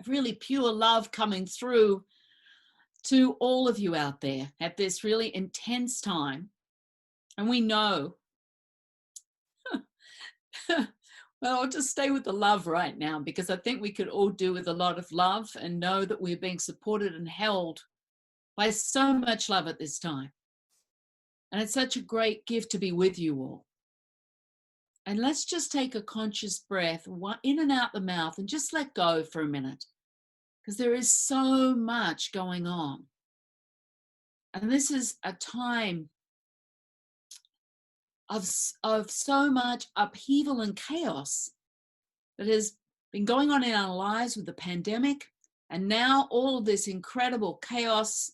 really pure love coming through to all of you out there at this really intense time. And we know, well, I'll just stay with the love right now, because I think we could all do with a lot of love and know that we're being supported and held by so much love at this time. And it's such a great gift to be with you all. And let's just take a conscious breath in and out the mouth and just let go for a minute, because there is so much going on. And this is a time of so much upheaval and chaos that has been going on in our lives with the pandemic. And now all of this incredible chaos,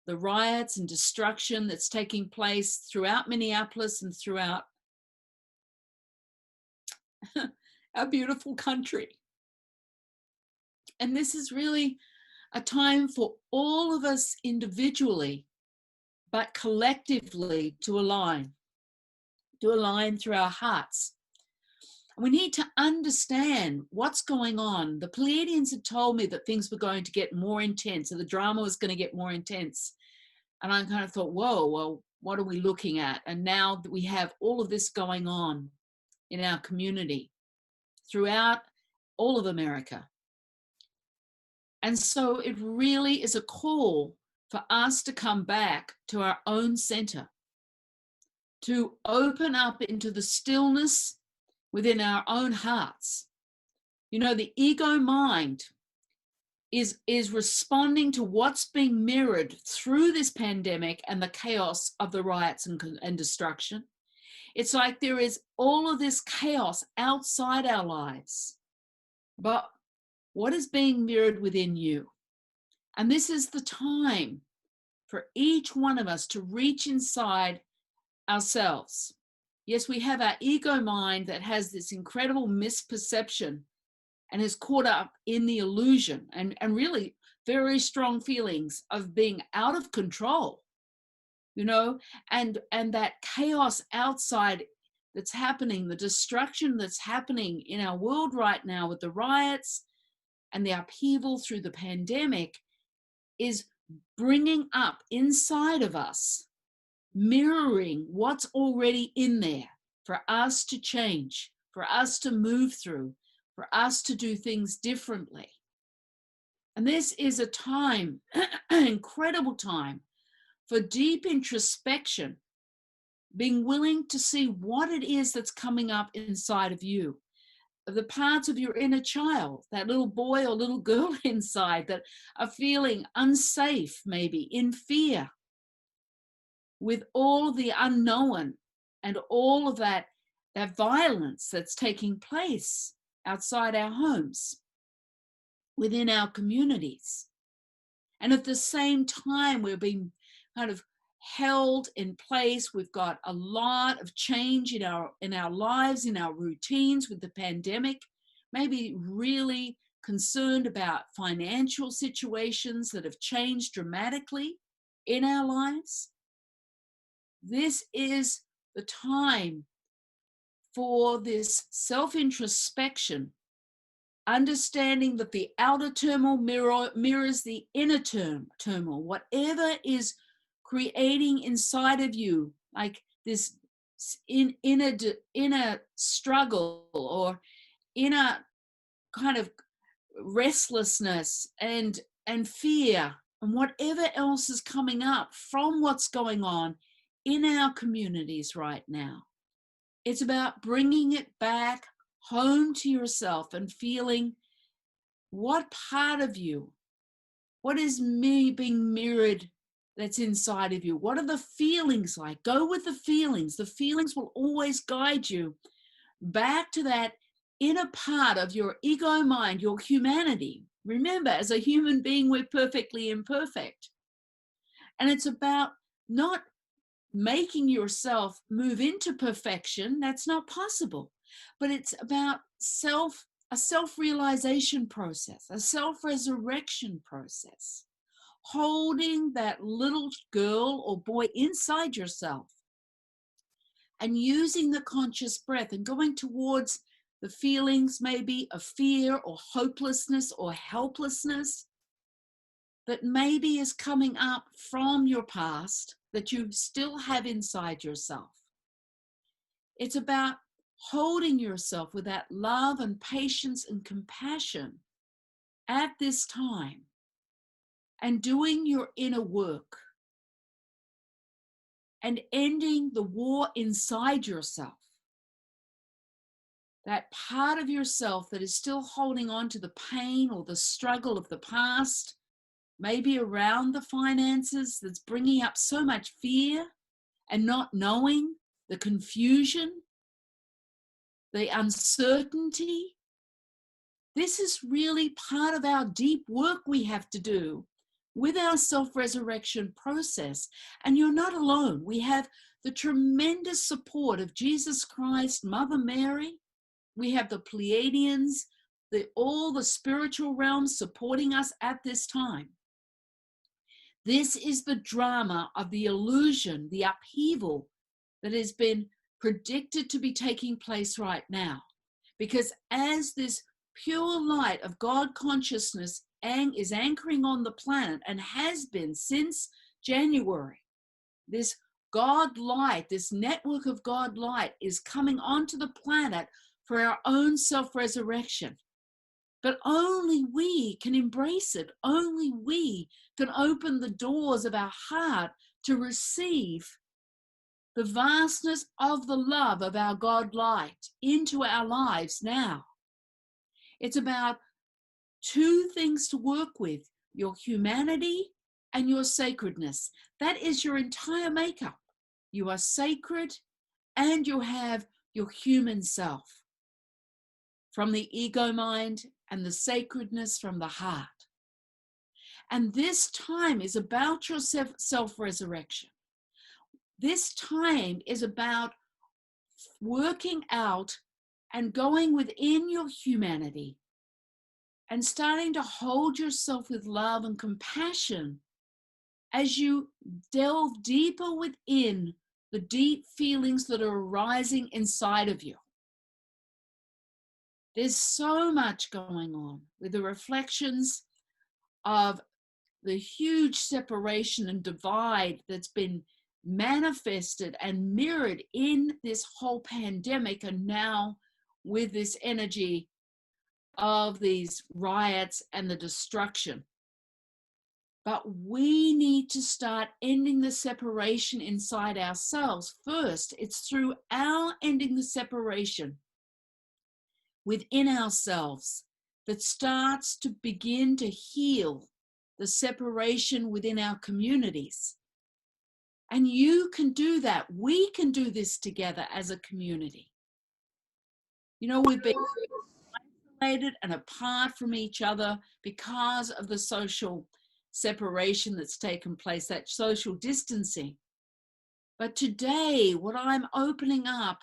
the riots and destruction that's taking place throughout Minneapolis and throughout our beautiful country. And this is really a time for all of us individually, but collectively to align through our hearts. We need to understand what's going on. The Pleiadians had told me that things were going to get more intense, so the drama was going to get more intense. And I kind of thought, whoa, well, what are we looking at? And now that we have all of this going on in our community throughout all of America. And so it really is a call for us to come back to our own center, to open up into the stillness within our own hearts. You know, the ego mind is responding to what's being mirrored through this pandemic and the chaos of the riots and destruction. It's like there is all of this chaos outside our lives, but what is being mirrored within you? And this is the time for each one of us to reach inside ourselves. Yes, we have our ego mind that has this incredible misperception and is caught up in the illusion and really very strong feelings of being out of control, you know, and that chaos outside that's happening, the destruction that's happening in our world right now with the riots and the upheaval through the pandemic is bringing up inside of us, mirroring what's already in there for us to change, for us to move through, for us to do things differently. And this is a time, an incredible time for deep introspection, being willing to see what it is that's coming up inside of you, the parts of your inner child, that little boy or little girl inside that are feeling unsafe, maybe in fear, with all the unknown and all of that violence that's taking place outside our homes, within our communities. And at the same time, we're being kind of held in place. We've got a lot of change in our lives, in our routines with the pandemic, maybe really concerned about financial situations that have changed dramatically in our lives. This is the time for this self-introspection, understanding that the outer turmoil mirrors the inner turmoil. Whatever is creating inside of you, like this inner struggle or inner kind of restlessness and fear, and whatever else is coming up from what's going on in our communities right now. It's about bringing it back home to yourself and feeling what part of you, what is being mirrored that's inside of you? What are the feelings like? Go with the feelings. The feelings will always guide you back to that inner part of your ego mind, your humanity. Remember, as a human being, we're perfectly imperfect. And it's about not making yourself move into perfection. That's not possible. But it's about a self-realization process, a self-resurrection process, holding that little girl or boy inside yourself and using the conscious breath and going towards the feelings maybe of fear or hopelessness or helplessness that maybe is coming up from your past that you still have inside yourself. It's about holding yourself with that love and patience and compassion at this time and doing your inner work and ending the war inside yourself. That part of yourself that is still holding on to the pain or the struggle of the past, maybe around the finances, that's bringing up so much fear and not knowing, the confusion, the uncertainty. This is really part of our deep work we have to do with our self-resurrection process. And you're not alone. We have the tremendous support of Jesus Christ, Mother Mary. We have the Pleiadians, all the spiritual realms supporting us at this time. This is the drama of the illusion, the upheaval that has been predicted to be taking place right now. Because as this pure light of God consciousness is anchoring on the planet and has been since January, this God light, this network of God light is coming onto the planet for our own self-resurrection. But only we can embrace it. Only we can open the doors of our heart to receive the vastness of the love of our God light into our lives now. It's about two things to work with: your humanity and your sacredness. That is your entire makeup. You are sacred and you have your human self from the ego mind and the sacredness from the heart. And this time is about your self-resurrection. This time is about working out and going within your humanity and starting to hold yourself with love and compassion as you delve deeper within the deep feelings that are arising inside of you. There's so much going on with the reflections of the huge separation and divide that's been manifested and mirrored in this whole pandemic, and now with this energy of these riots and the destruction. But we need to start ending the separation inside ourselves first. It's through our ending the separation within ourselves that starts to begin to heal the separation within our communities. And you can do that. We can do this together as a community. You know, we've been isolated and apart from each other because of the social separation that's taken place, that social distancing. But today, what I'm opening up,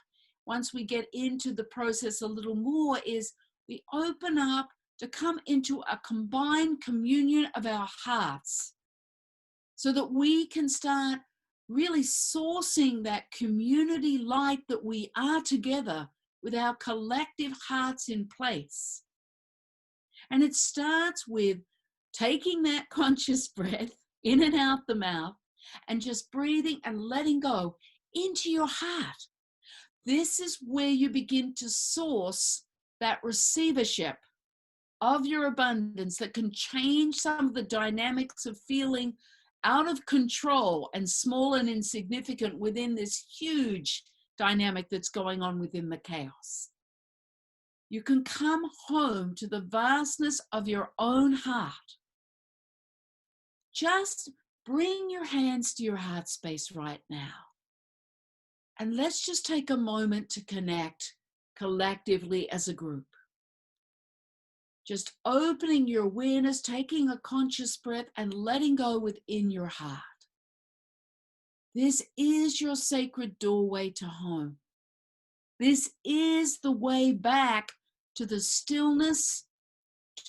once we get into the process a little more, is we open up to come into a combined communion of our hearts so that we can start really sourcing that community light that we are together with our collective hearts in place. And it starts with taking that conscious breath in and out the mouth and just breathing and letting go into your heart. This is where you begin to source that receivership of your abundance that can change some of the dynamics of feeling out of control and small and insignificant within this huge dynamic that's going on within the chaos. You can come home to the vastness of your own heart. Just bring your hands to your heart space right now. And let's just take a moment to connect collectively as a group. Just opening your awareness, taking a conscious breath and letting go within your heart. This is your sacred doorway to home. This is the way back to the stillness,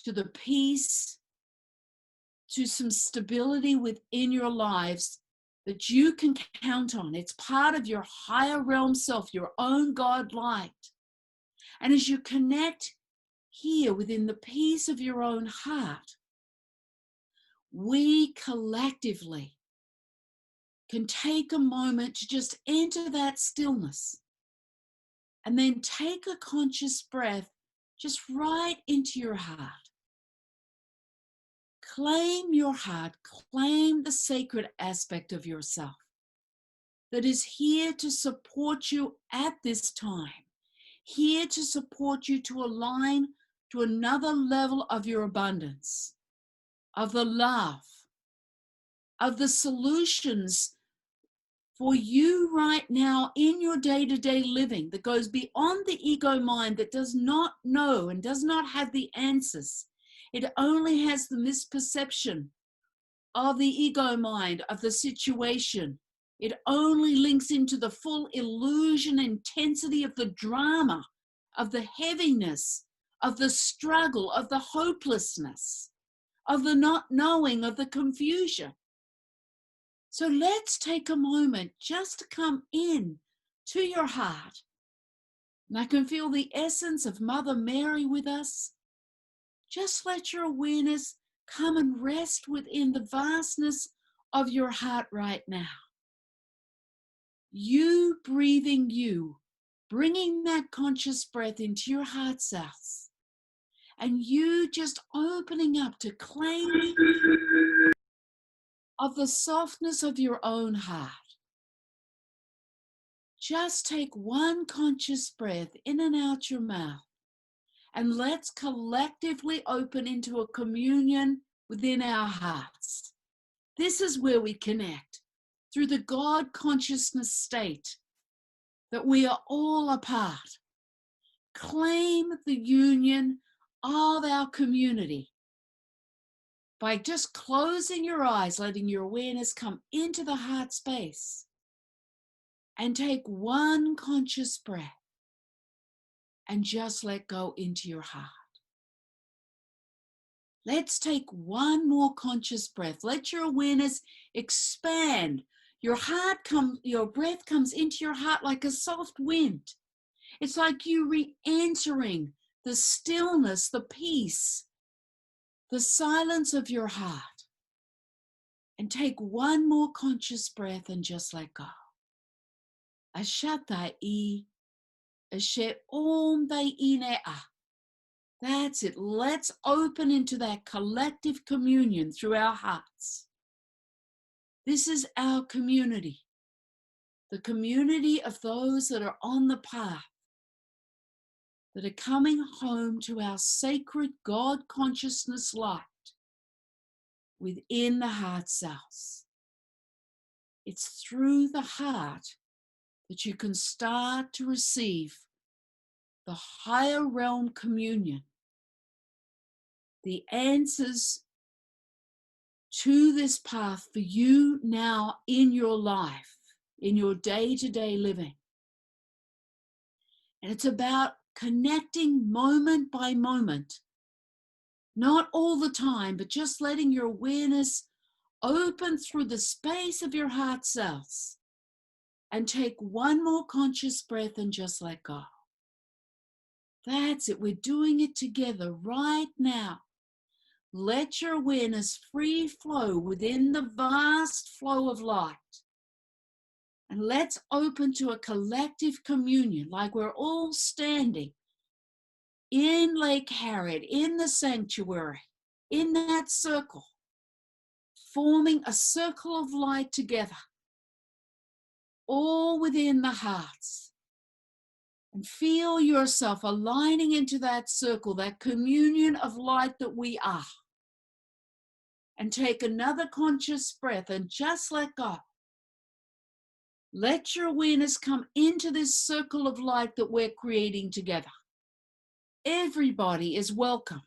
to the peace, to some stability within your lives that you can count on. It's part of your higher realm self, your own God light. And as you connect here within the peace of your own heart, we collectively can take a moment to just enter that stillness and then take a conscious breath just right into your heart. Claim your heart, claim the sacred aspect of yourself that is here to support you at this time, here to support you to align to another level of your abundance, of the love, of the solutions for you right now in your day-to-day living that goes beyond the ego mind that does not know and does not have the answers. It only has the misperception of the ego mind, of the situation. It only links into the full illusion, intensity of the drama, of the heaviness, of the struggle, of the hopelessness, of the not knowing, of the confusion. So let's take a moment just to come in to your heart. And I can feel the essence of Mother Mary with us. Just let your awareness come and rest within the vastness of your heart right now. You breathing you, bringing that conscious breath into your heart cells. And you just opening up to claiming of the softness of your own heart. Just take one conscious breath in and out your mouth, and let's collectively open into a communion within our hearts. This is where we connect through the God consciousness state that we are all a part. Claim the union of our community by just closing your eyes, letting your awareness come into the heart space, and take one conscious breath and just let go into your heart. Let's take one more conscious breath. Let your awareness expand. Your breath comes into your heart like a soft wind. It's like you re-entering the stillness, the peace, the silence of your heart. And take one more conscious breath and just let go. Ashatai, Ashe Om Dai Ine A. That's it. Let's open into that collective communion through our hearts. This is our community, the community of those that are on the path, that are coming home to our sacred God consciousness light within the heart cells. It's through the heart that you can start to receive the higher realm communion, the answers to this path for you now in your life, in your day-to-day living. And it's about connecting moment by moment, not all the time, but just letting your awareness open through the space of your heart cells and take one more conscious breath and just let go. That's it. We're doing it together right now. Let your awareness free flow within the vast flow of light. And let's open to a collective communion, like we're all standing in Lake Harriet, in the sanctuary, in that circle, forming a circle of light together, all within the hearts. And feel yourself aligning into that circle, that communion of light that we are. And take another conscious breath and just let go. Let your awareness come into this circle of light that we're creating together. Everybody is welcome.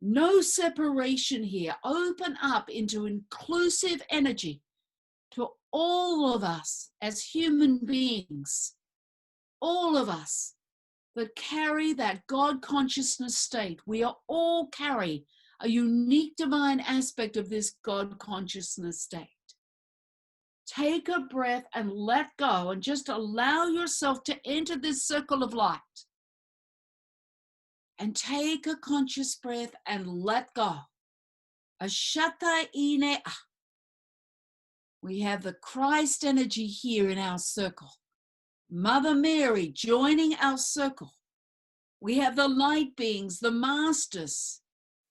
No separation here. Open up into inclusive energy to all of us as human beings. All of us that carry that God consciousness state. We are all carry a unique divine aspect of this God consciousness state. Take a breath and let go and just allow yourself to enter this circle of light. And take a conscious breath and let go. Ashata ine. We have the Christ energy here in our circle. Mother Mary joining our circle. We have the light beings, the masters,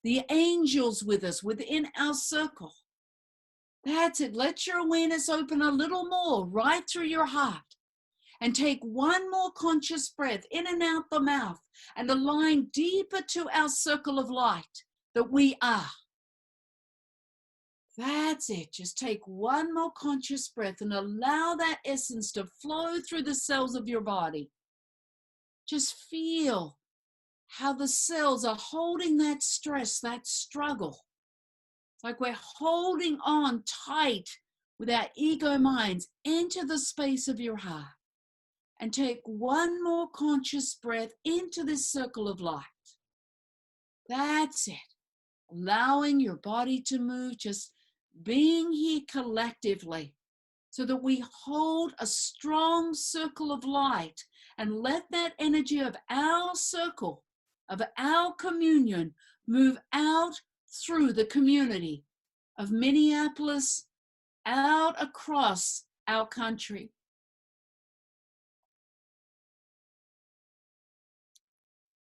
the angels with us within our circle. That's it. Let your awareness open a little more right through your heart. And take one more conscious breath in and out the mouth and align deeper to our circle of light that we are. That's it. Just take one more conscious breath and allow that essence to flow through the cells of your body. Just feel how the cells are holding that stress, that struggle. It's like we're holding on tight with our ego minds into the space of your heart. And take one more conscious breath into this circle of light. That's it. Allowing your body to move, just being here collectively so that we hold a strong circle of light and let that energy of our circle, of our communion, move out through the community of Minneapolis, out across our country.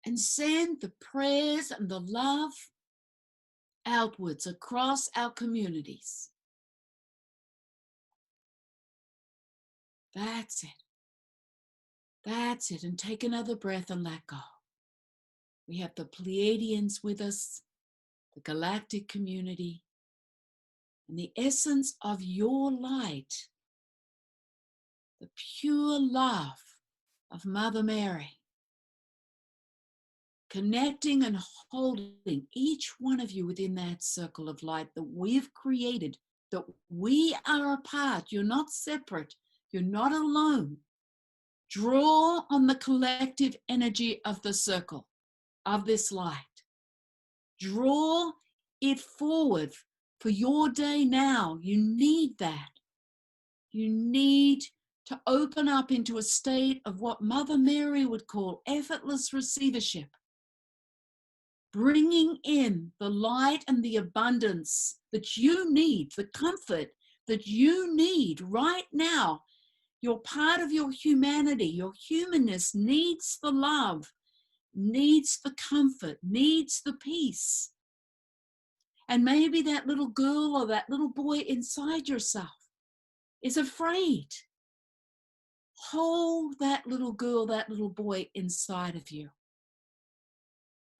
And send the prayers and the love outwards across our communities. That's it. That's it. And take another breath and let go. We have the Pleiadians with us, the galactic community, and the essence of your light, the pure love of Mother Mary, connecting and holding each one of you within that circle of light that we've created, that we are a part. You're not separate. You're not alone. Draw on the collective energy of the circle, of this light. Draw it forward for your day now. You need that. You need to open up into a state of what Mother Mary would call effortless receivership. Bringing in the light and the abundance that you need, the comfort that you need right now. You're part of your humanity. Your humanness needs the love, needs the comfort, needs the peace. And maybe that little girl or that little boy inside yourself is afraid. Hold that little girl, that little boy inside of you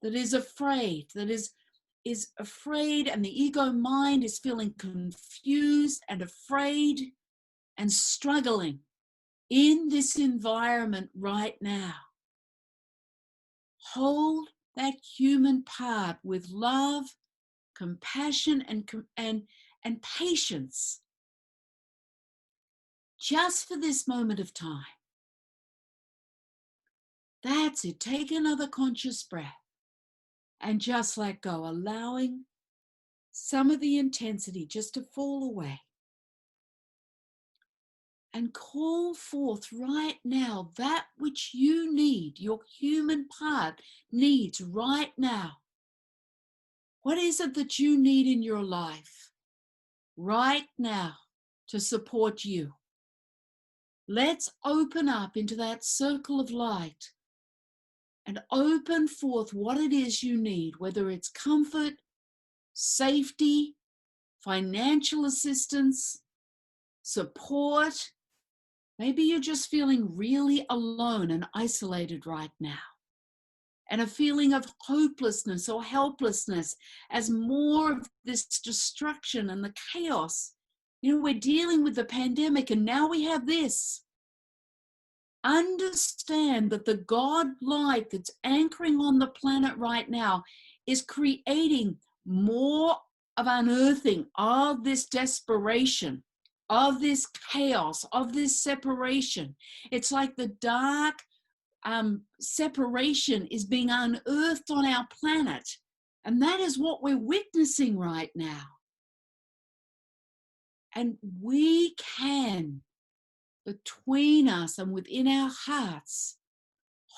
that is afraid, that is afraid, and the ego mind is feeling confused and afraid and struggling in this environment right now. Hold that human part with love, compassion, and patience, just for this moment of time. That's it. Take another conscious breath and just let go, allowing some of the intensity just to fall away. And call forth right now that which you need, your human part needs right now. What is it that you need in your life right now to support you? Let's open up into that circle of light and open forth what it is you need, whether it's comfort, safety, financial assistance, support. Maybe you're just feeling really alone and isolated right now, and a feeling of hopelessness or helplessness as more of this destruction and the chaos. We're dealing with the pandemic, and now we have this. Understand that the God light that's anchoring on the planet right now is creating more of unearthing of this desperation, of this chaos, of this separation. It's like the dark separation is being unearthed on our planet. And that is what we're witnessing right now. And we can, between us and within our hearts,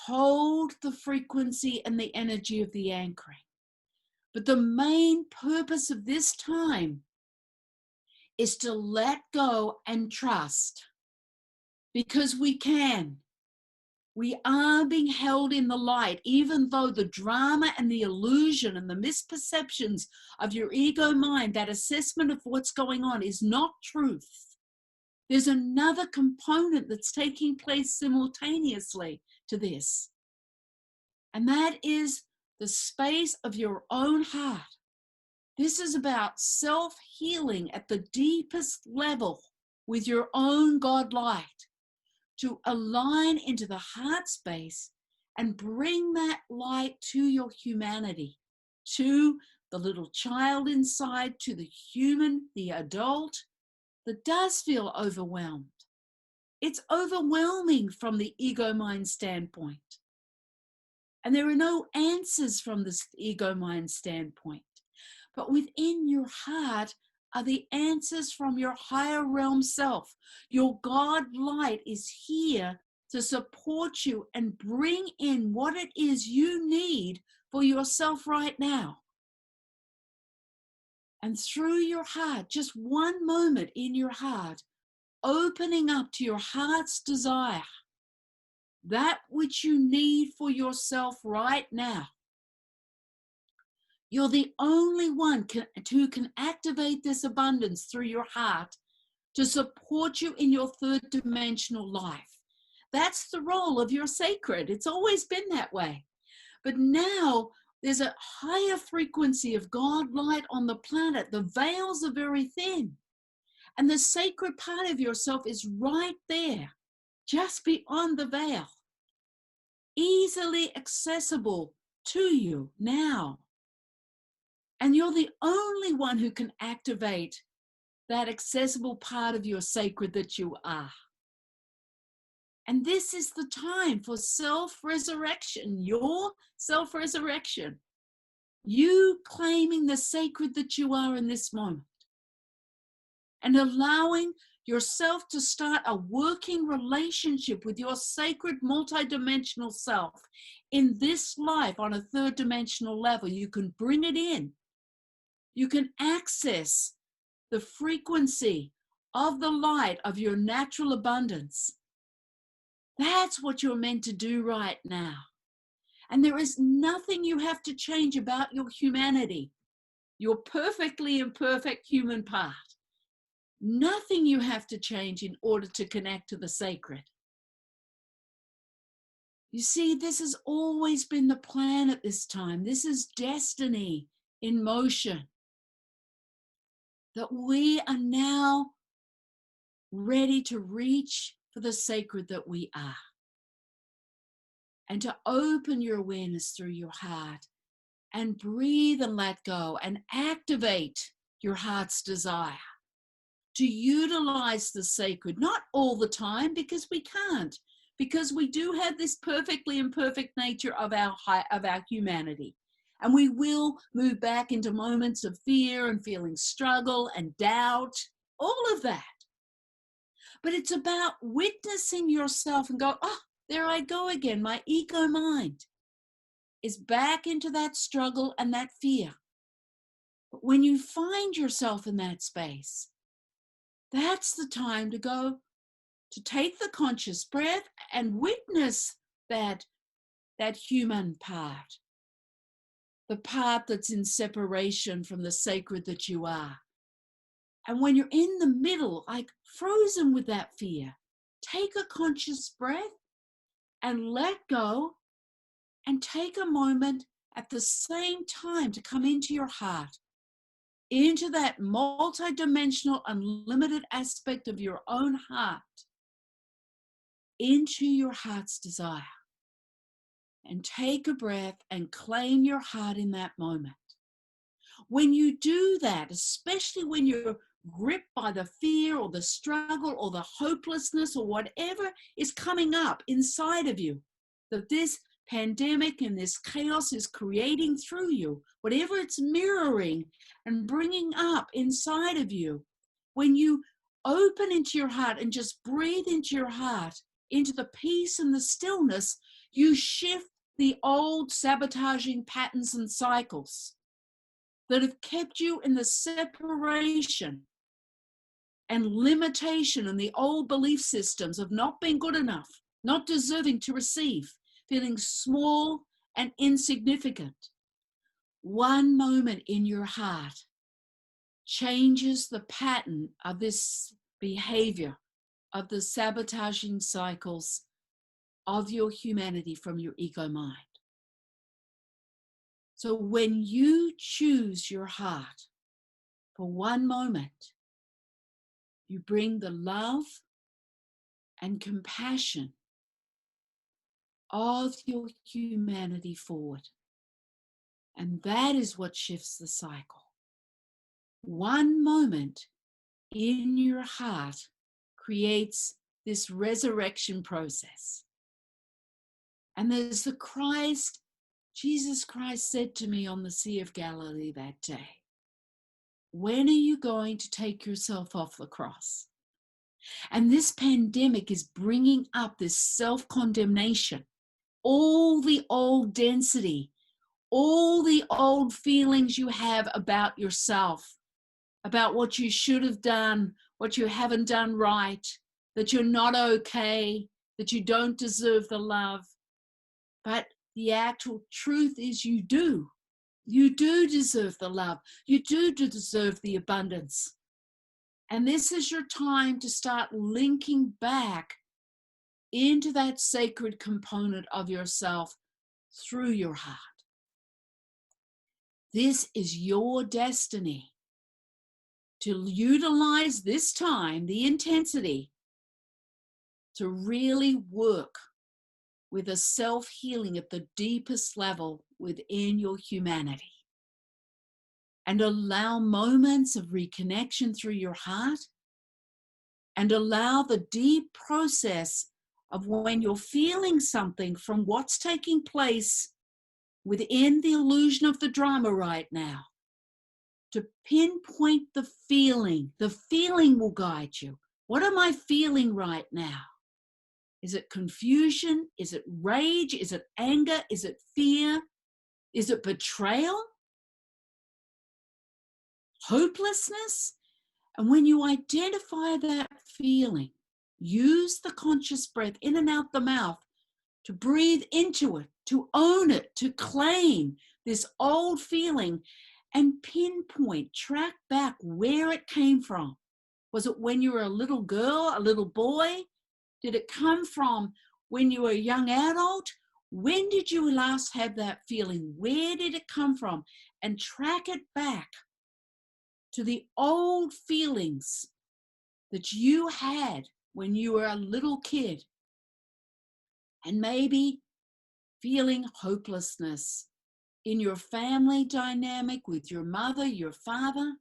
hold the frequency and the energy of the anchoring. But the main purpose of this time is to let go and trust, because we can. We are being held in the light, even though the drama and the illusion and the misperceptions of your ego mind, that assessment of what's going on, is not truth. There's another component that's taking place simultaneously to this. And that is the space of your own heart. This is about self-healing at the deepest level with your own God light, to align into the heart space and bring that light to your humanity, to the little child inside, to the human, the adult that does feel overwhelmed. It's overwhelming from the ego mind standpoint. And there are no answers from this ego mind standpoint. But within your heart are the answers from your higher realm self. Your God light is here to support you and bring in what it is you need for yourself right now. And through your heart, just one moment in your heart, opening up to your heart's desire, that which you need for yourself right now. You're the only one who can activate this abundance through your heart to support you in your third dimensional life. That's the role of your sacred. It's always been that way. But now there's a higher frequency of God light on the planet. The veils are very thin. And the sacred part of yourself is right there, just beyond the veil, easily accessible to you now. And you're the only one who can activate that accessible part of your sacred that you are. And this is the time for self-resurrection, your self-resurrection. You claiming the sacred that you are in this moment. And allowing yourself to start a working relationship with your sacred multidimensional self in this life on a third dimensional level. You can bring it in. You can access the frequency of the light of your natural abundance. That's what you're meant to do right now. And there is nothing you have to change about your humanity, your perfectly imperfect human part. Nothing you have to change in order to connect to the sacred. You see, this has always been the plan at this time. This is destiny in motion. That we are now ready to reach for the sacred that we are. And to open your awareness through your heart and breathe and let go and activate your heart's desire. To utilize the sacred, not all the time, because we can't, because we do have this perfectly imperfect nature of our humanity. And we will move back into moments of fear and feeling struggle and doubt, all of that. But it's about witnessing yourself and go, oh, there I go again. My ego mind is back into that struggle and that fear. But when you find yourself in that space, that's the time to go, to take the conscious breath and witness that human part, the part that's in separation from the sacred that you are. And when you're in the middle, like frozen with that fear, take a conscious breath and let go, and take a moment at the same time to come into your heart, into that multidimensional, unlimited aspect of your own heart, into your heart's desire. And take a breath and claim your heart in that moment. When you do that, especially when you're gripped by the fear or the struggle or the hopelessness or whatever is coming up inside of you, that this pandemic and this chaos is creating through you, whatever it's mirroring and bringing up inside of you, when you open into your heart and just breathe into your heart, into the peace and the stillness, You shift the old sabotaging patterns and cycles that have kept you in the separation and limitation and the old belief systems of not being good enough, not deserving to receive, feeling small and insignificant. One moment in your heart changes the pattern of this behavior, of the sabotaging cycles of your humanity from your ego mind. So when you choose your heart for one moment, you bring the love and compassion of your humanity forward. And that is what shifts the cycle. One moment in your heart creates this resurrection process. And there's the Christ, Jesus Christ said to me on the Sea of Galilee that day, when are you going to take yourself off the cross? And this pandemic is bringing up this self-condemnation, all the old density, all the old feelings you have about yourself, about what you should have done, what you haven't done right, that you're not okay, that you don't deserve the love. But the actual truth is you do. You do deserve the love. You do deserve the abundance. And this is your time to start linking back into that sacred component of yourself through your heart. This is your destiny to utilize this time, the intensity, to really work with a self-healing at the deepest level within your humanity. And allow moments of reconnection through your heart, and allow the deep process of when you're feeling something from what's taking place within the illusion of the drama right now, to pinpoint the feeling. The feeling will guide you. What am I feeling right now? Is it confusion? Is it rage? Is it anger? Is it fear? Is it betrayal? Hopelessness? And when you identify that feeling, use the conscious breath in and out the mouth to breathe into it, to own it, to claim this old feeling and pinpoint, track back where it came from. Was it when you were a little girl, a little boy? Did it come from when you were a young adult? When did you last have that feeling? Where did it come from? And track it back to the old feelings that you had when you were a little kid. And maybe feeling hopelessness in your family dynamic with your mother, your father.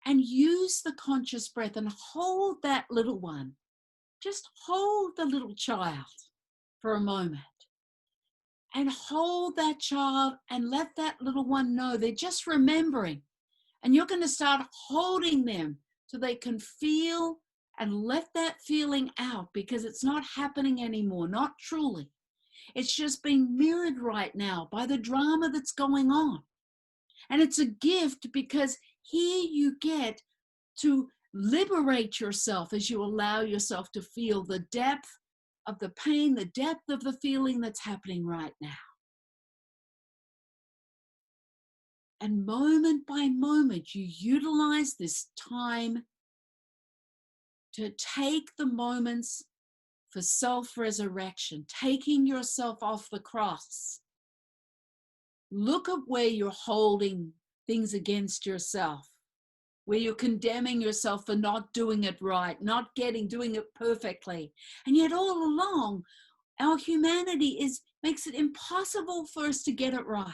And use the conscious breath and hold that little one. Just hold the little child for a moment. And hold that child and let that little one know they're just remembering. And you're going to start holding them so they can feel and let that feeling out, because it's not happening anymore, not truly. It's just being mirrored right now by the drama that's going on. And it's a gift, because here you get to liberate yourself as you allow yourself to feel the depth of the pain, the depth of the feeling that's happening right now. And moment by moment, you utilize this time to take the moments for self-resurrection, taking yourself off the cross. Look at where you're holding things against yourself, where you're condemning yourself for not doing it right, not doing it perfectly. And yet all along, our humanity makes it impossible for us to get it right.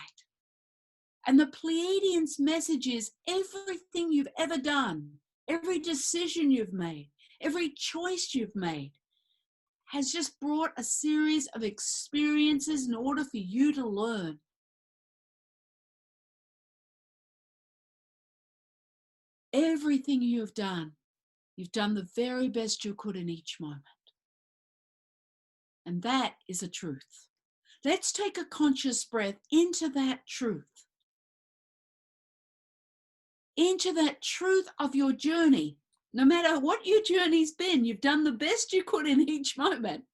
And the Pleiadians' message is everything you've ever done, every decision you've made, every choice you've made has just brought a series of experiences in order for you to learn. Everything you've done the very best you could in each moment. And that is a truth. Let's take a conscious breath into that truth. Into that truth of your journey. No matter what your journey's been, you've done the best you could in each moment.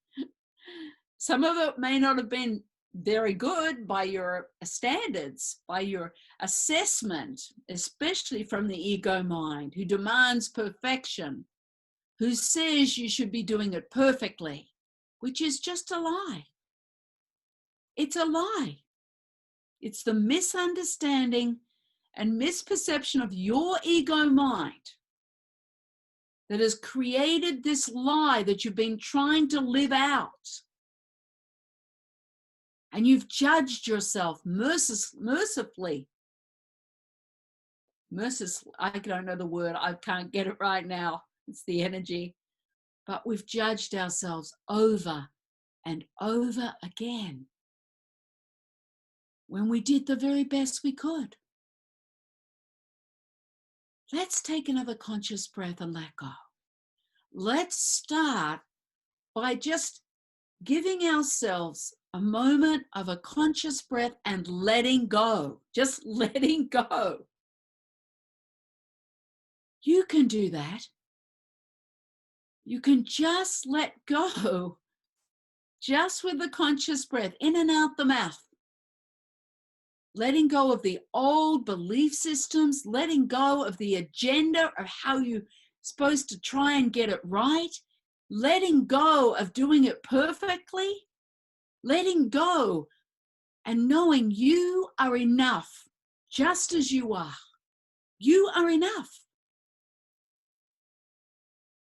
Some of it may not have been very good by your standards, by your assessment, especially from the ego mind, who demands perfection, who says you should be doing it perfectly, which is just a lie. It's a lie. It's the misunderstanding and misperception of your ego mind that has created this lie that you've been trying to live out. And you've judged yourself mercifully. I don't know the word. I can't get it right now. It's the energy. But we've judged ourselves over and over again when we did the very best we could. Let's take another conscious breath and let go. Let's start by just giving ourselves a moment of a conscious breath and letting go. Just letting go. You can do that. You can just let go, just with the conscious breath, in and out the mouth. Letting go of the old belief systems, letting go of the agenda of how you're supposed to try and get it right, letting go of doing it perfectly, letting go and knowing you are enough just as you are. You are enough.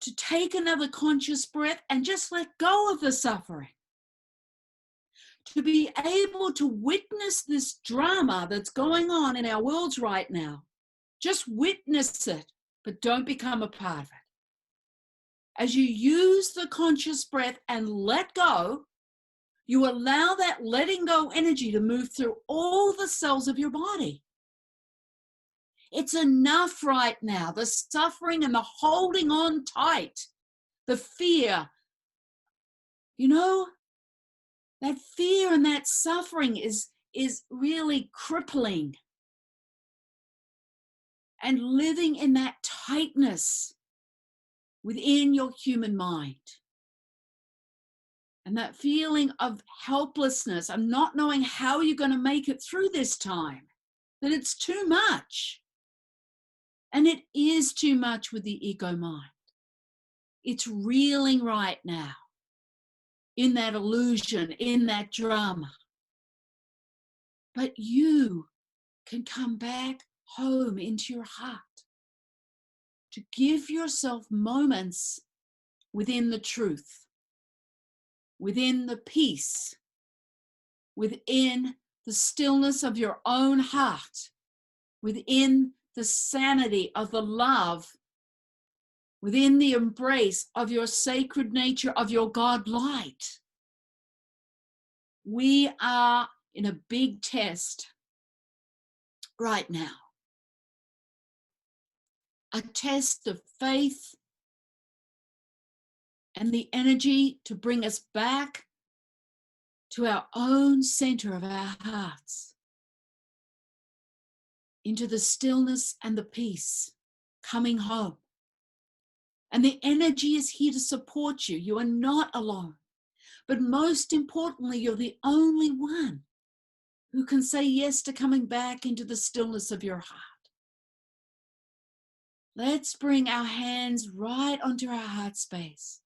To take another conscious breath and just let go of the suffering. To be able to witness this drama that's going on in our worlds right now. Just witness it, but don't become a part of it. As you use the conscious breath and let go, you allow that letting go energy to move through all the cells of your body. It's enough right now. The suffering and the holding on tight, the fear, that fear and that suffering is really crippling. And living in that tightness within your human mind. And that feeling of helplessness, of not knowing how you're going to make it through this time, that it's too much. And it is too much with the ego mind. It's reeling right now in that illusion, in that drama. But you can come back home into your heart to give yourself moments within the truth, within the peace, within the stillness of your own heart, within the sanity of the love, within the embrace of your sacred nature, of your God light. We are in a big test right now. A test of faith and the energy to bring us back to our own center of our hearts, into the stillness and the peace, coming home. And the energy is here to support you. You are not alone. But most importantly, you're the only one who can say yes to coming back into the stillness of your heart. Let's bring our hands right onto our heart space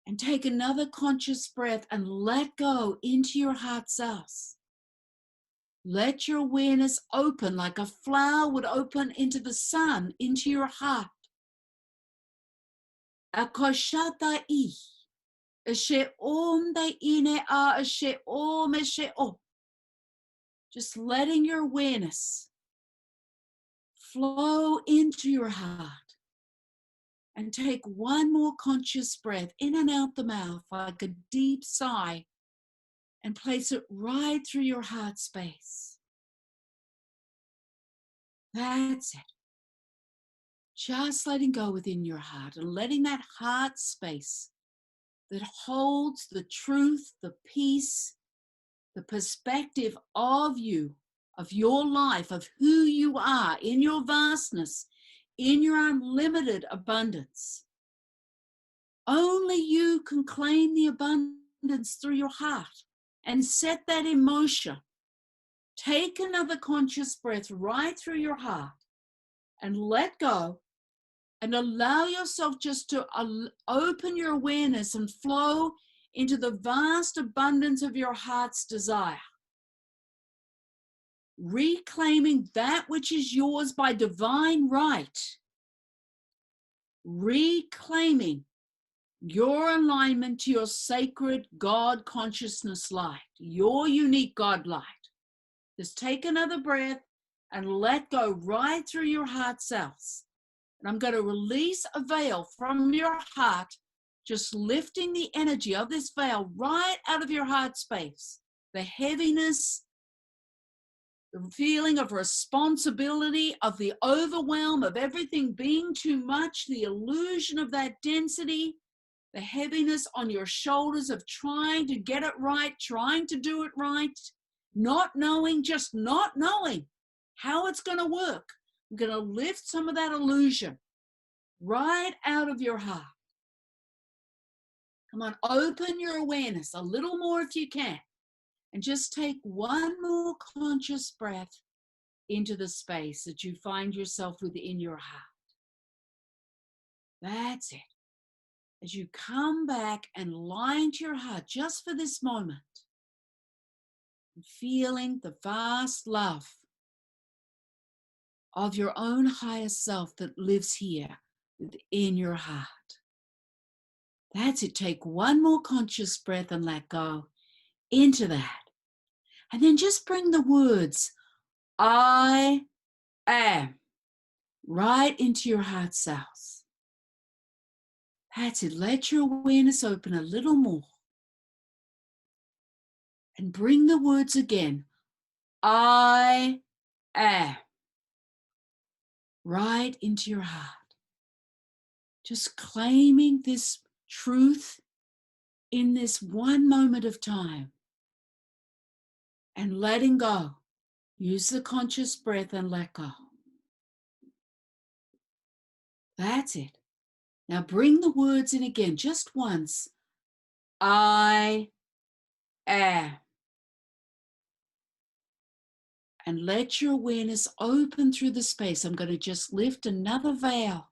and take another conscious breath and let go into your heart cells. Let your awareness open like a flower would open into the sun, into your heart. Akoshata I, eshe om da ine a eshe om eshe o. Just letting your awareness flow into your heart. And take one more conscious breath in and out the mouth like a deep sigh and place it right through your heart space. That's it. Just letting go within your heart and letting that heart space, that holds the truth, the peace, the perspective of you, of your life, of who you are in your vastness, in your unlimited abundance. Only you can claim the abundance through your heart and set that in motion. Take another conscious breath right through your heart and let go and allow yourself just to open your awareness and flow into the vast abundance of your heart's desire. Reclaiming that which is yours by divine right. Reclaiming your alignment to your sacred God consciousness light, your unique God light. Just take another breath and let go right through your heart cells. And I'm going to release a veil from your heart, just lifting the energy of this veil right out of your heart space. The heaviness, the feeling of responsibility, of the overwhelm, of everything being too much, the illusion of that density, the heaviness on your shoulders of trying to get it right, trying to do it right, not knowing, just not knowing how it's going to work. I'm going to lift some of that illusion right out of your heart. Come on, open your awareness a little more if you can. And just take one more conscious breath into the space that you find yourself within your heart. That's it. As you come back and lie into your heart just for this moment, feeling the vast love of your own higher self that lives here within your heart. That's it. Take one more conscious breath and let go into that. And then just bring the words, I am, right into your heart cells. That's it. Let your awareness open a little more. And bring the words again, I am, right into your heart. Just claiming this truth in this one moment of time and letting go. Use the conscious breath and let go. That's it. Now bring the words in again, just once. I am. And let your awareness open through the space. I'm going to just lift another veil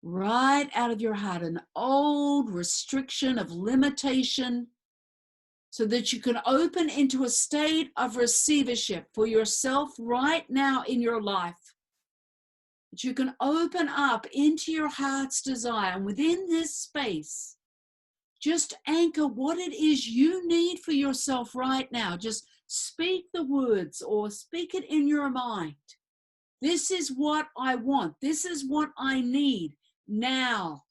right out of your heart, an old restriction of limitation, so that you can open into a state of receivership for yourself right now in your life. That you can open up into your heart's desire, and within this space, just anchor what it is you need for yourself right now. Just speak the words or speak it in your mind. This is what I want. This is what I need now.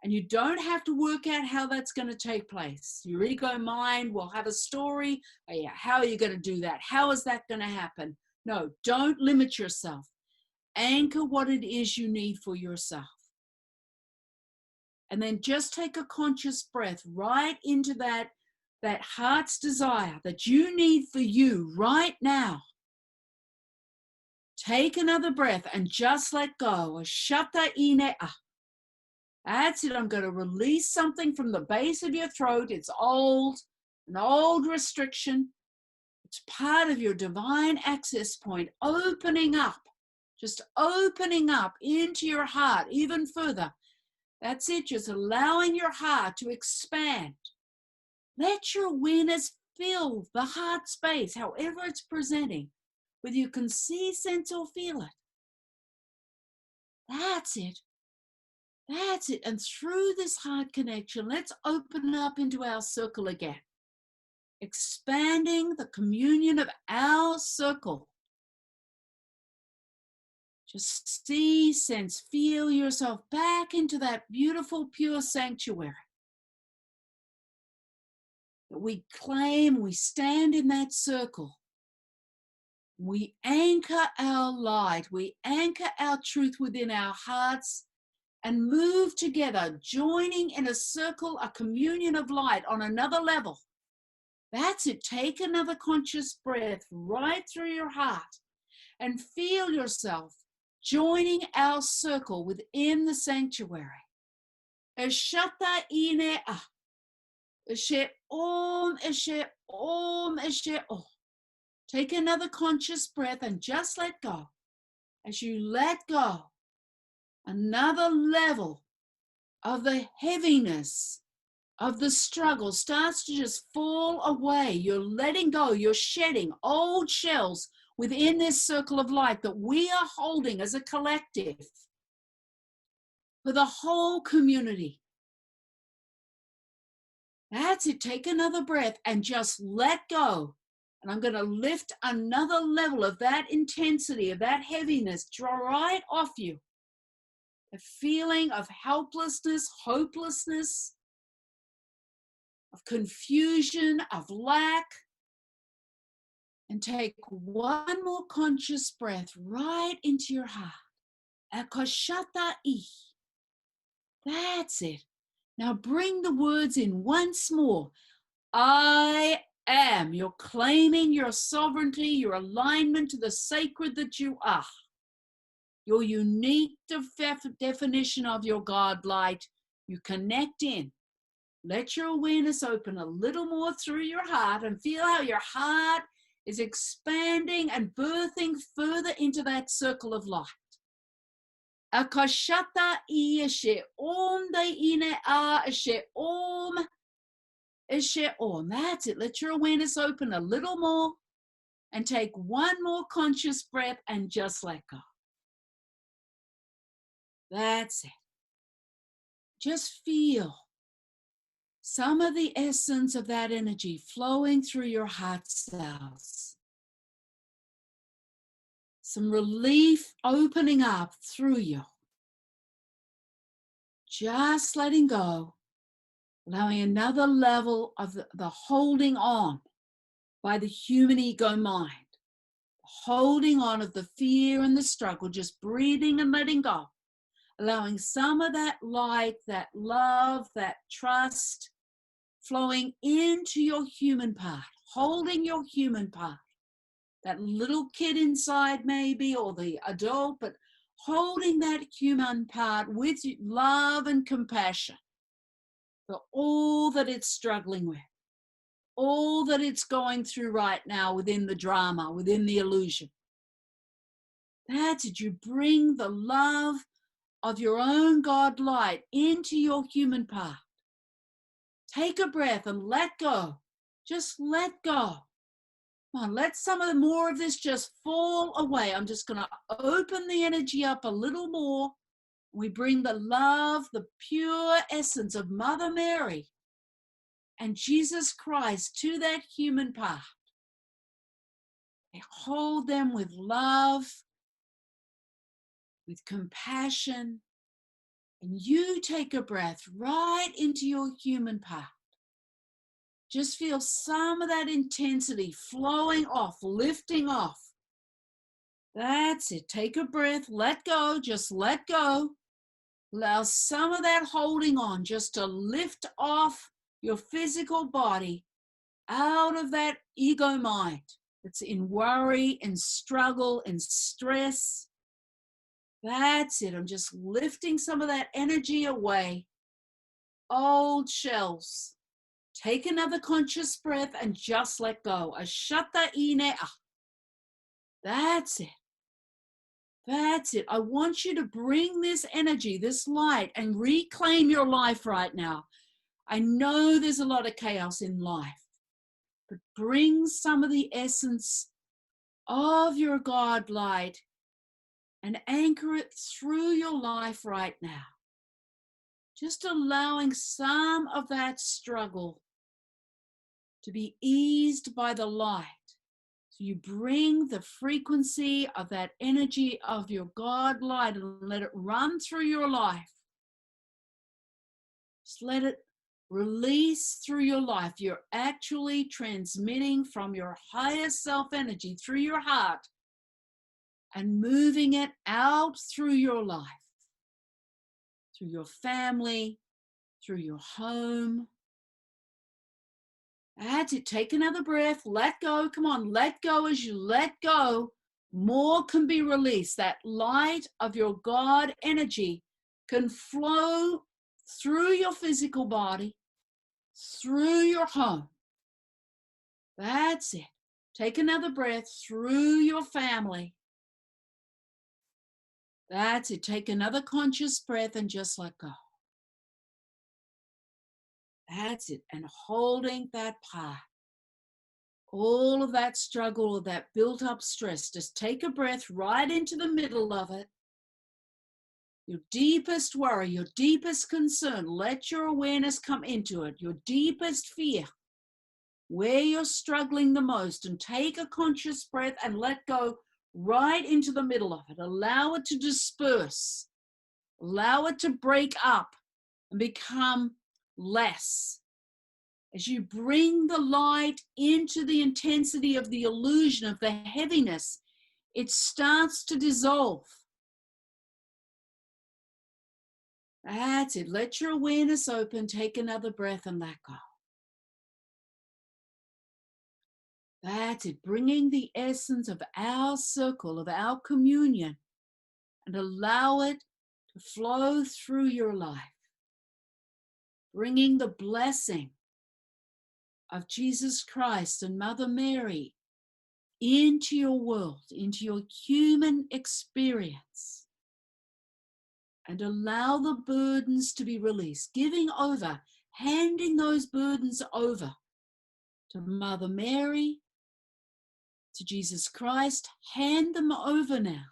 And you don't have to work out how that's going to take place. Your ego mind will have a story. Oh yeah, how are you going to do that? How is that going to happen? No, don't limit yourself. Anchor what it is you need for yourself. And then just take a conscious breath right into that heart's desire that you need for you right now. Take another breath and just let go. Shatta ine. That's it. I'm going to release something from the base of your throat. It's old, an old restriction. It's part of your divine access point, opening up, just opening up into your heart even further. That's it, just allowing your heart to expand. Let your awareness fill the heart space, however it's presenting, whether you can see, sense, or feel it. That's it. That's it. And through this heart connection, let's open up into our circle again. Expanding the communion of our circle. Just see, sense, feel yourself back into that beautiful, pure sanctuary. We claim, we stand in that circle. We anchor our light. We anchor our truth within our hearts. and move together, joining in a circle, a communion of light on another level. That's it. Take another conscious breath right through your heart and feel yourself joining our circle within the sanctuary. Eshata ine ah. Eshe om, eshe om, eshe om. Take another conscious breath and just let go. As you let go, another level of the heaviness of the struggle starts to just fall away. You're letting go, you're shedding old shells within this circle of light that we are holding as a collective for the whole community. That's it. Take another breath and just let go. And I'm going to lift another level of that intensity, of that heaviness, draw right off you. A feeling of helplessness, hopelessness, of confusion, of lack. And take one more conscious breath right into your heart. Akoshata-i. That's it. Now bring the words in once more. I am. You're claiming your sovereignty, your alignment to the sacred that you are. Your unique definition of your God light. You connect in. Let your awareness open a little more through your heart and feel how your heart is expanding and birthing further into that circle of light. Akashata ishe om de ine a ishe om ishe om. That's it. Let your awareness open a little more and take one more conscious breath and just let go. That's it. Just feel some of the essence of that energy flowing through your heart cells. Some relief opening up through you. Just letting go, allowing another level of the holding on by the human ego mind. Holding on of the fear and the struggle, just breathing and letting go. Allowing some of that light, that love, that trust flowing into your human part, holding your human part, that little kid inside maybe, or the adult, but holding that human part with love and compassion for all that it's struggling with, all that it's going through right now within the drama, within the illusion. That's it. You bring the love of your own God light into your human part. Take a breath and let go. Just let go. Come on, let some of the more of this just fall away. I'm just going to open the energy up a little more. We bring the love, the pure essence of Mother Mary and Jesus Christ to that human part. We hold them with love, with compassion, and you take a breath right into your human part. Just feel some of that intensity flowing off, lifting off. That's it. Take a breath, let go, just let go. Allow some of that holding on just to lift off your physical body out of that ego mind that's in worry and struggle and stress. That's it. I'm just lifting some of that energy away. Old shells. Take another conscious breath and just let go. Ashata ine. That's it. That's it. I want you to bring this energy, this light, and reclaim your life right now. I know there's a lot of chaos in life, but bring some of the essence of your God light and anchor it through your life right now. Just allowing some of that struggle to be eased by the light. So you bring the frequency of that energy of your God light and let it run through your life. Just let it release through your life. You're actually transmitting from your higher self energy through your heart and moving it out through your life, through your family, through your home. That's it. Take another breath. Let go. Come on, let go. As you let go, more can be released. That light of your God energy can flow through your physical body, through your home. That's it. Take another breath through your family. That's it. Take another conscious breath and just let go. That's it. And holding that part, all of that struggle, or that built up stress, just take a breath right into the middle of it. Your deepest worry, your deepest concern, let your awareness come into it. Your deepest fear, where you're struggling the most, and take a conscious breath and let go right into the middle of it. Allow it to disperse. Allow it to break up and become less. As you bring the light into the intensity of the illusion of the heaviness, it starts to dissolve. That's it. Let your awareness open. Take another breath and let go. That's it. Bringing the essence of our circle, of our communion, and allow it to flow through your life. Bringing the blessing of Jesus Christ and Mother Mary into your world, into your human experience, and allow the burdens to be released, giving over, handing those burdens over to Mother Mary, to Jesus Christ. Hand them over now.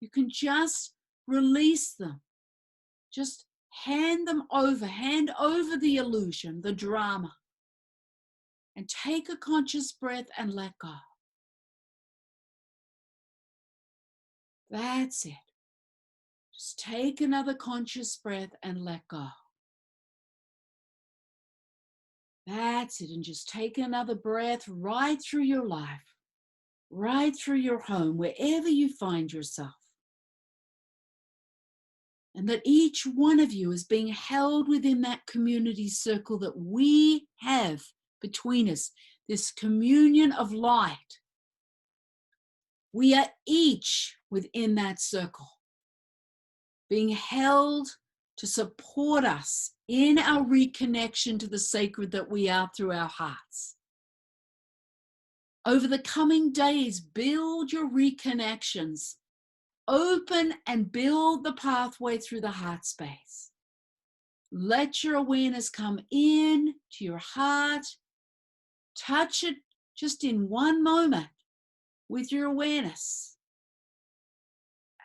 You can just release them. Just hand them over. Hand over the illusion, the drama. And take a conscious breath and let go. That's it. Just take another conscious breath and let go. That's it. And just take another breath right through your life, right through your home, wherever you find yourself. And that each one of you is being held within that community circle that we have between us, this communion of light. We are each within that circle, being held to support us in our reconnection to the sacred that we are through our hearts. Over the coming days, build your reconnections. Open and build the pathway through the heart space. Let your awareness come in to your heart. Touch it just in one moment with your awareness.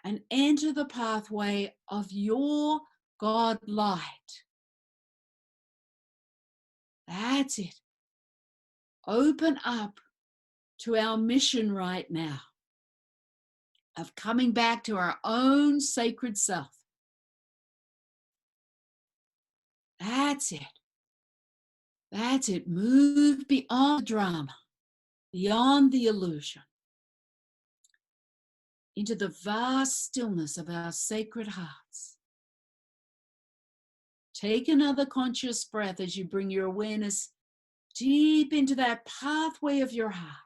And enter the pathway of your God light. That's it. Open up to our mission right now of coming back to our own sacred self. That's it. That's it. Move beyond the drama, beyond the illusion, into the vast stillness of our sacred hearts. Take another conscious breath as you bring your awareness deep into that pathway of your heart.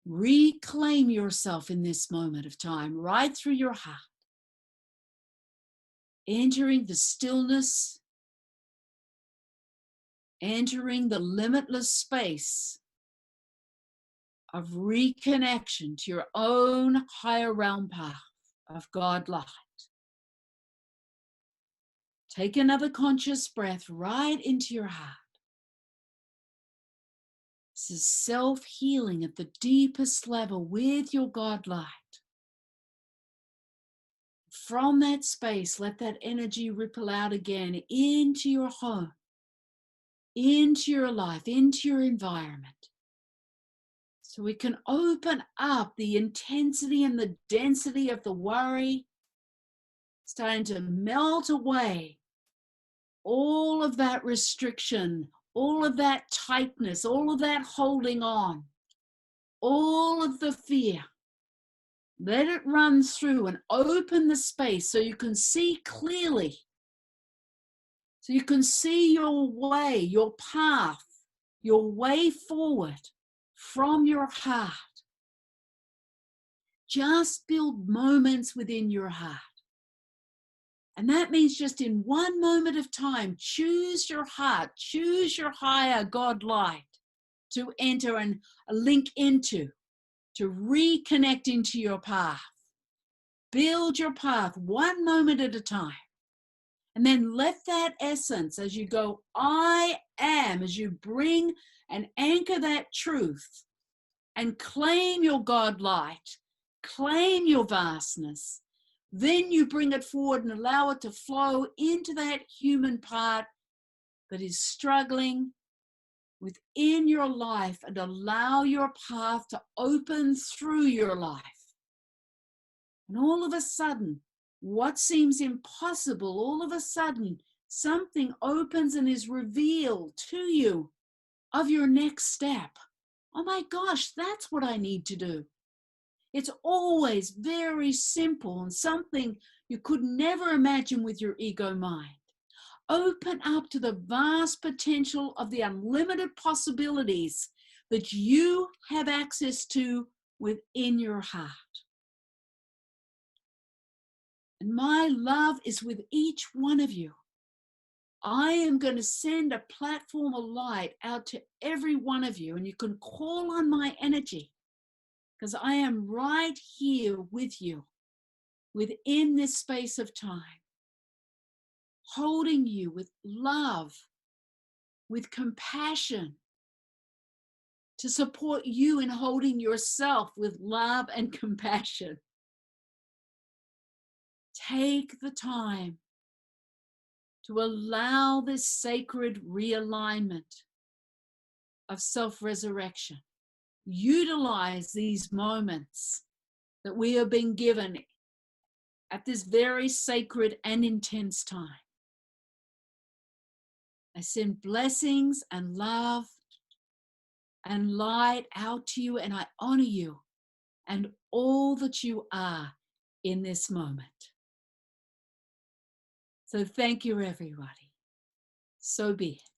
Reclaim yourself in this moment of time, right through your heart. Entering the stillness, entering the limitless space of reconnection to your own higher realm path of God light. Take another conscious breath right into your heart. This is self-healing at the deepest level with your God light. From that space, let that energy ripple out again into your home, into your life, into your environment. So we can open up the intensity and the density of the worry, starting to melt away all of that restriction, all of that tightness, all of that holding on, all of the fear. Let it run through and open the space so you can see clearly. So you can see your way, your path, your way forward from your heart. Just build moments within your heart. And that means just in one moment of time, choose your heart, choose your higher God light to enter and link into, to reconnect into your path. Build your path one moment at a time. And then let that essence, as you go, I am, as you bring and anchor that truth and claim your God light, claim your vastness, then you bring it forward and allow it to flow into that human part that is struggling within your life, and allow your path to open through your life. And all of a sudden, what seems impossible, all of a sudden, something opens and is revealed to you of your next step. Oh my gosh, that's what I need to do. It's always very simple and something you could never imagine with your ego mind. Open up to the vast potential of the unlimited possibilities that you have access to within your heart. And my love is with each one of you. I am going to send a platform of light out to every one of you, and you can call on my energy because I am right here with you within this space of time, holding you with love, with compassion, to support you in holding yourself with love and compassion. Take the time to allow this sacred realignment of self-resurrection. Utilize these moments that we are being given at this very sacred and intense time. I send blessings and love and light out to you, and I honor you and all that you are in this moment. So thank you, everybody. So be it.